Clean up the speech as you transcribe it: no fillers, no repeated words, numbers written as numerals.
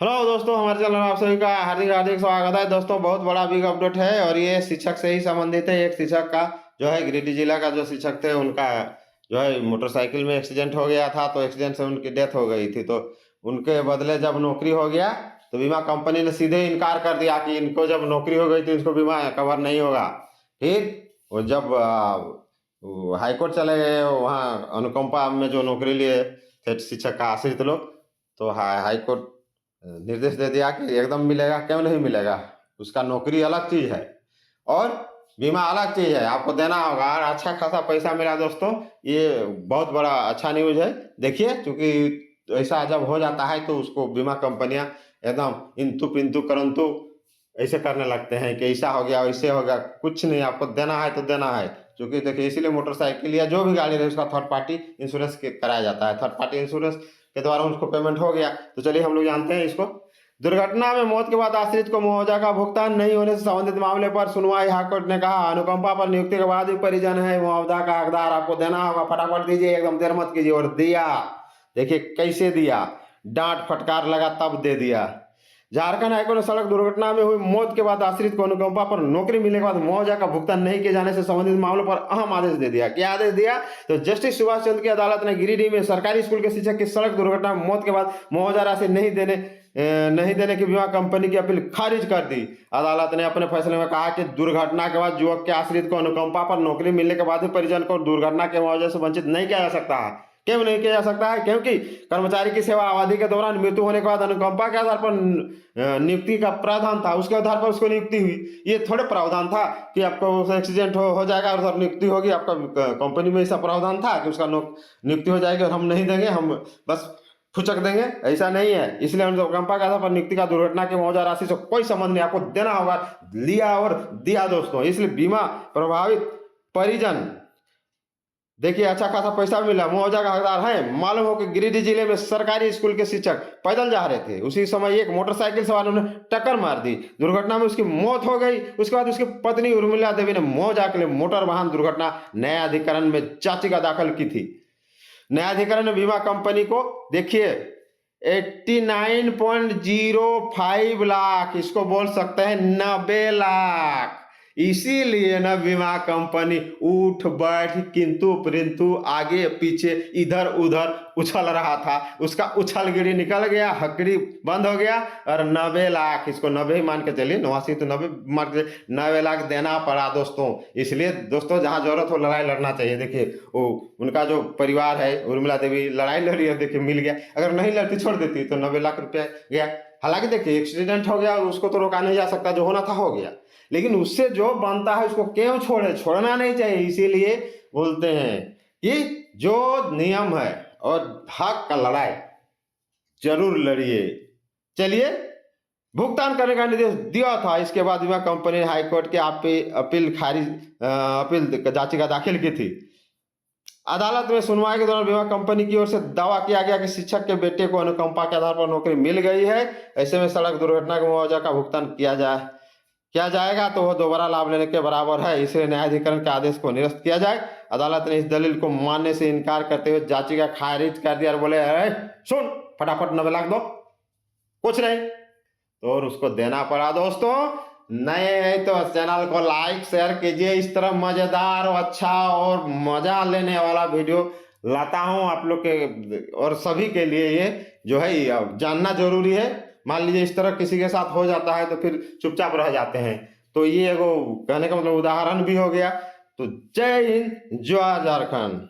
Hello दोस्तों, हमारे channel में आप सभी का हार्दिक हार्दिक स्वागत है। दोस्तों, बहुत बड़ा बिग अपडेट है और ये शिक्षक से ही संबंधित है। एक शिक्षक का जो है गिरिडीह जिला का जो शिक्षक थे, उनका जो है मोटरसाइकिल में एक्सीडेंट हो गया था। तो एक्सीडेंट से उनकी डेथ हो गई थी। तो उनके बदले जब नौकरी हो गया तो बीमा कंपनी ने सीधे इनकार कर दिया कि इनको जब नौकरी हो गई थी इसको बीमा कवर नहीं होगा। फिर वो जब हाईकोर्ट चले गए, वहाँ अनुकंपा में जो नौकरी लिए थे शिक्षक का आश्रित लोग, तो हाईकोर्ट निर्देश दे दिया कि एकदम मिलेगा। क्यों नहीं मिलेगा? उसका नौकरी अलग चीज है और बीमा अलग चीज है, आपको देना होगा। और अच्छा खासा पैसा मिला दोस्तों, ये बहुत बड़ा अच्छा न्यूज है। देखिए, क्योंकि ऐसा जब हो जाता है तो उसको बीमा कंपनियां एकदम इंतु पिंतु करंतु ऐसे करने लगते हैं कि ऐसा हो गया वैसे हो गया। कुछ नहीं, आपको देना है तो देना है। क्योंकि देखिए, इसीलिए मोटरसाइकिल या जो भी गाड़ी रहे उसका थर्ड पार्टी इंश्योरेंस कराया जाता है। थर्ड पार्टी इंश्योरेंस के द्वारा उसको पेमेंट हो गया। तो चलिए हम लोग जानते हैं इसको। दुर्घटना में मौत के बाद आश्रित को मुआवजा का भुगतान नहीं होने से संबंधित मामले पर सुनवाई हाईकोर्ट ने कहा, अनुकंपा पर नियुक्ति के बाद भी परिजन है मुआवजा का हकदार, आपको देना होगा। फटाफट दीजिए, एकदम देर मत कीजिए। और दिया, देखिए कैसे दिया, डांट फटकार लगा तब दे दिया। झारखंड हाईकोर्ट ने सड़क दुर्घटना में हुई मौत के बाद आश्रित को अनुकंपा पर नौकरी मिलने के बाद मुआवजा का भुगतान नहीं किए जाने से संबंधित मामलों पर अहम आदेश दे दिया। क्या आदेश दिया? तो जस्टिस सुभाष चंद्र की अदालत ने गिरिडीह में सरकारी स्कूल के शिक्षक की सड़क दुर्घटना में मौत के बाद मुआवजा राशि नहीं देने की बीमा कंपनी की अपील खारिज कर दी। अदालत ने अपने फैसले में कहा कि दुर्घटना के बाद युवक के आश्रित को अनुकंपा पर नौकरी मिलने के बाद भी परिजन को दुर्घटना के मुआवजे से वंचित नहीं किया जा सकता है। क्यों नहीं किया जा सकता है? क्योंकि कर्मचारी की सेवा अवधि के दौरान मृत्यु होने के बाद अनुकंपा के आधार पर नियुक्ति का प्रावधान था, उसके आधार पर उसको नियुक्ति हुई। ये थोड़े प्रावधान था कि आपको एक्सीडेंट हो जाएगा और नियुक्ति होगी। आपका कंपनी में ऐसा प्रावधान था कि उसका नियुक्ति हो जाएगी और हम नहीं देंगे, हम बस फुचक देंगे? ऐसा नहीं है। इसलिए अनुकंपा के आधार पर नियुक्ति का दुर्घटना की मुआवजा राशि से कोई संबंध नहीं, आपको देना होगा। लिया और दिया दोस्तों। इसलिए बीमा प्रभावित परिजन, देखिए अच्छा खासा पैसा मिला, मुआवजा का हकदार है। मालूम हो कि गिरिडीह जिले में सरकारी स्कूल के शिक्षक पैदल जा रहे थे, उसी समय एक मोटरसाइकिल सवार उन्हें टक्कर मार दी। दुर्घटना में उसकी मौत हो गई। उसके बाद उसकी पत्नी उर्मिला देवी ने मुआवजा के लिए मोटर वाहन दुर्घटना न्यायाधिकरण में याचिका दाखिल की थी। न्यायाधिकरण ने बीमा कंपनी को, देखिए 89.05 लाख, इसको बोल सकते हैं 90 लाख। इसीलिए न बीमा कंपनी उठ बैठ किंतु परंतु आगे पीछे इधर उधर उछल रहा था। उसका उछलगिरी निकल गया, हकड़ी बंद हो गया और 90 लाख, इसको 90 ही मान के चलिए, 89 तो 90 मान के 90 लाख देना पड़ा दोस्तों। इसलिए दोस्तों, जहां जरूरत हो लड़ाई लड़ना चाहिए। देखिए वो उनका जो परिवार है, उर्मिला देवी लड़ाई लड़ी है, देखिए मिल गया। अगर नहीं लड़ती छोड़ देती तो 90 लाख रुपया गया। हालांकि देखिए एक्सीडेंट हो गया, उसको तो रोका नहीं जा सकता, जो होना था हो गया। लेकिन उससे जो बनता है उसको क्यों छोड़ना नहीं चाहिए। इसीलिए बोलते हैं कि जो नियम है और हक का लड़ाई जरूर लड़िए। चलिए, भुगतान करने का निर्देश दिया था। इसके बाद बीमा कंपनी ने हाईकोर्ट के अपील याचिका दाखिल की थी। अदालत में सुनवाई के दौरान बीमा कंपनी की ओर से दावा किया गया कि शिक्षक के बेटे को अनुकंपा के आधार पर नौकरी मिल गई है। ऐसे में सड़क दुर्घटना के मुआवजा का भुगतान किया जाएगा तो वह दोबारा लाभ लेने के बराबर है। इसलिए न्यायाधिकरण के आदेश को निरस्त किया जाए। अदालत ने इस दलील को मानने से इनकार करते हुए याचिका खारिज कर दिया और बोले, सुन फटाफट 90 लाख दो, कुछ नहीं। तो और उसको देना पड़ा दोस्तों। नए हैं तो चैनल को लाइक शेयर कीजिए। इस तरह मजेदार और अच्छा और मजा लेने वाला वीडियो लाता हूं आप लोग के और सभी के लिए। ये जो है जानना जरूरी है। मान लीजिए इस तरह किसी के साथ हो जाता है तो फिर चुपचाप रह जाते हैं। तो ये एगो कहने का मतलब उदाहरण भी हो गया। तो जय हिंद, जय झारखंड।